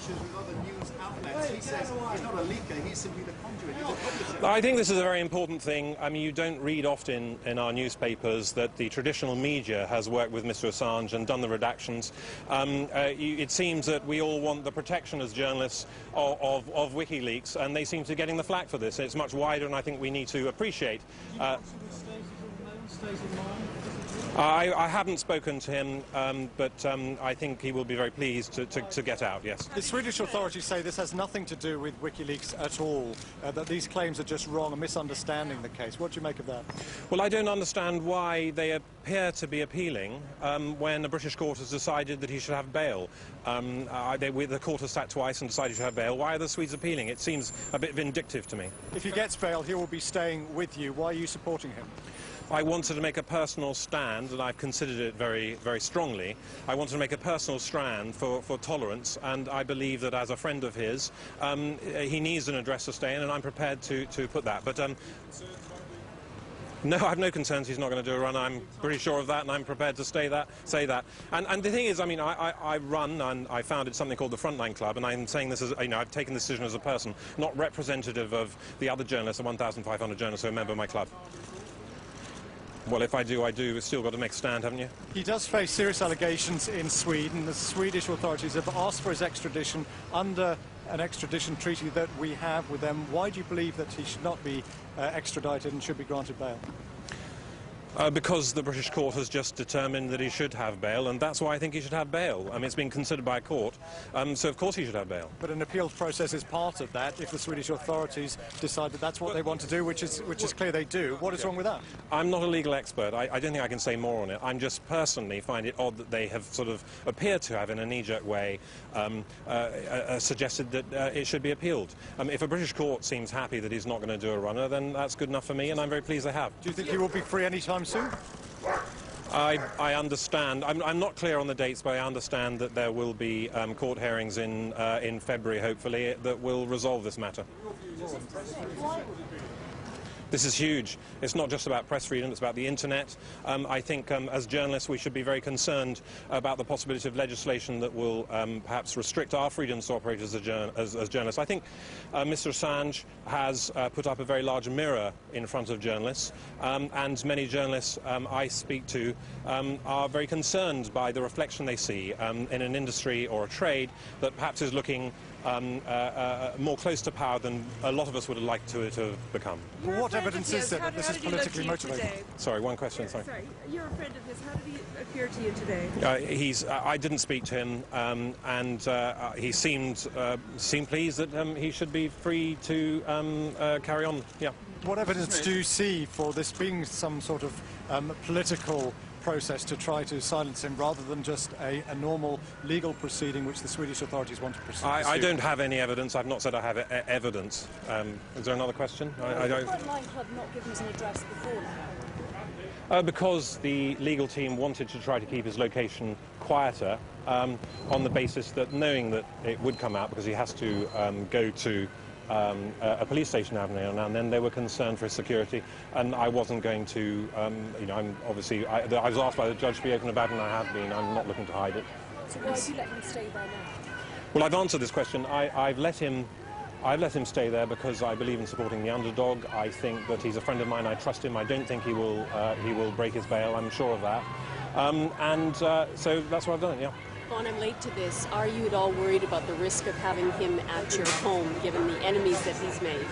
publishers with other news outlets. He says he's not a leaker, he's simply the conduit, he's a publisher. I think this is a very important thing. I mean, you don't read often in our newspapers that the traditional media has worked with Mr. Assange and done the redactions. It seems that we all want the protection as journalists of WikiLeaks, and they seem to be getting the flak for this. It's much wider, and I think we need to appreciate. I haven't spoken to him, but I think he will be very pleased to get out, yes. The Swedish authorities say this has nothing to do with WikiLeaks at all, that these claims are just wrong, a misunderstanding the case. What do you make of that? Well, I don't understand why they appear to be appealing when a British court has decided that he should have bail. The court has sat twice and decided he should have bail. Why are the Swedes appealing? It seems a bit vindictive to me. If he gets bail, he will be staying with you. Why are you supporting him? I wanted to make a personal stand, and I've considered it very, very strongly. I wanted to make a personal stand for tolerance, and I believe that as a friend of his, he needs an address to stay in, and I'm prepared to put that. But no, I have no concerns he's not going to do a run. I'm pretty sure of that, and I'm prepared to say that. And the thing is, I mean, I run, and I founded something called the Frontline Club, and I'm saying this as, you know, I've taken this decision as a person, not representative of the other journalists, the 1,500 journalists who are a member of my club. Well, if I do, I've still got to make a stand, haven't you? He does face serious allegations in Sweden. The Swedish authorities have asked for his extradition under an extradition treaty that we have with them. Why do you believe that he should not be extradited and should be granted bail? Because the British court has just determined that he should have bail, and that's why I think he should have bail. I mean, it's been considered by a court, so of course he should have bail. But an appeals process is part of that. If the Swedish authorities decide that that's what they want to do, which is clear they do, what is wrong with that? I'm not a legal expert. I don't think I can say more on it. I'm just personally find it odd that they have sort of appeared to have, in a knee-jerk way, suggested that it should be appealed. If a British court seems happy that he's not going to do a runner, then that's good enough for me, and I'm very pleased they have. Do you think he will be free any time soon? I understand. I'm not clear on the dates, but I understand that there will be court hearings in February, hopefully, that will resolve this matter. This is huge. It's not just about press freedom, it's about the internet. I think as journalists we should be very concerned about the possibility of legislation that will perhaps restrict our freedoms to operate as journalists. I think Mr. Assange has put up a very large mirror in front of journalists, and many journalists I speak to are very concerned by the reflection they see in an industry or a trade that perhaps is looking more close to power than a lot of us would have liked to have become. Well, what evidence is there that this is politically motivated? Sorry, one question, sorry. Sorry, you're a friend of his. How did he appear to you today? I didn't speak to him, and he seemed pleased that he should be free to carry on, yeah. What evidence do you see for this being some sort of political process to try to silence him rather than just a normal legal proceeding which the Swedish authorities want to pursue? I don't have any evidence. I've not said I have evidence. Is there another question? I don't. Frontline Club not given us an address before now? Because the legal team wanted to try to keep his location quieter on the basis that, knowing that it would come out because he has to go to a police station now and then, they were concerned for his security, and I wasn't going to, you know, I'm obviously, I was asked by the judge to be open about it, and I have been. I'm not looking to hide it. So why do you let him stay there now? Well, I've answered this question. I've let him stay there because I believe in supporting the underdog. I think that he's a friend of mine. I trust him. I don't think he will break his bail. I'm sure of that. So that's what I've done, yeah. Vaughan, I'm late to this. Are you at all worried about the risk of having him at your home, given the enemies that he's made?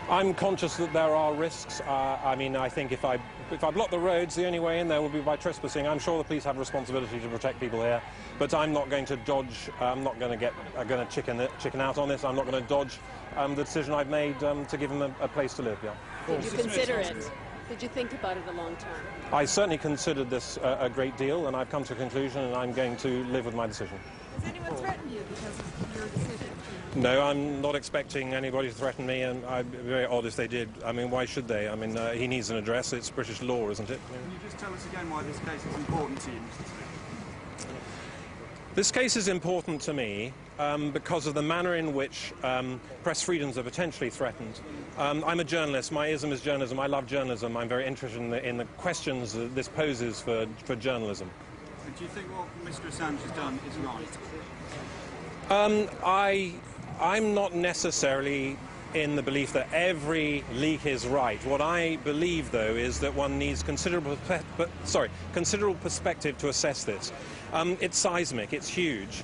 I'm conscious that there are risks. I mean, I think if I block the roads, the only way in there will be by trespassing. I'm sure the police have a responsibility to protect people here, but I'm not going to dodge. I'm not going to chicken out on this. I'm not going to dodge the decision I've made to give him a place to live. Yeah. Did you consider it? Did you think about it a long time? I certainly considered this a great deal, and I've come to a conclusion, and I'm going to live with my decision. Has anyone threatened you because of your decision? No, I'm not expecting anybody to threaten me, and I'd be very odd if they did. I mean, why should they? I mean, he needs an address. It's British law, isn't it? Can you just tell us again why this case is important to you, Mr. Speigel? This case is important to me because of the manner in which press freedoms are potentially threatened. I'm a journalist. My ism is journalism. I love journalism. I'm very interested in the questions that this poses for journalism. And do you think what Mr. Assange has done is right? I'm not necessarily in the belief that every leak is right. What I believe, though, is that one needs considerable perspective to assess this. It's seismic, it's huge,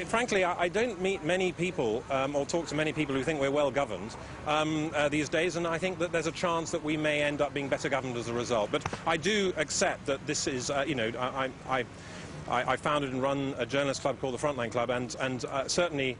frankly, I don't meet many people or talk to many people who think we're well governed these days, and I think that there's a chance that we may end up being better governed as a result. But I do accept that this is, I founded and run a journalist club called the Frontline Club, and certainly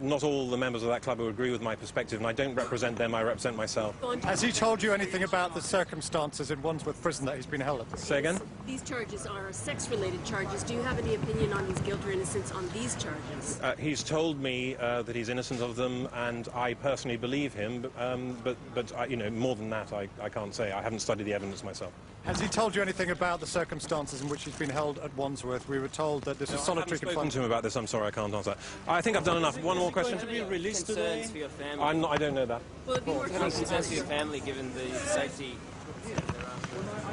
not all the members of that club will agree with my perspective, and I don't represent them, I represent myself. Has he told you anything about the circumstances in Wandsworth prison that he's been held at? Say again? These charges are sex-related charges. Do you have any opinion on his guilt or innocence on these charges? He's told me that he's innocent of them, and I personally believe him, but more than that I can't say. I haven't studied the evidence myself. Has he told you anything about the circumstances in which he's been held at Wandsworth? We were told that this is solitary confinement. I haven't spoken to him about this. I'm sorry, I can't answer. I think I've done enough. One more question. To be released today? For your family? I don't know that. Will it be more concerns for your family given the safety?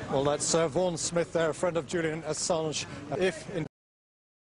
Well, that's Vaughan Smith there, a friend of Julian Assange. If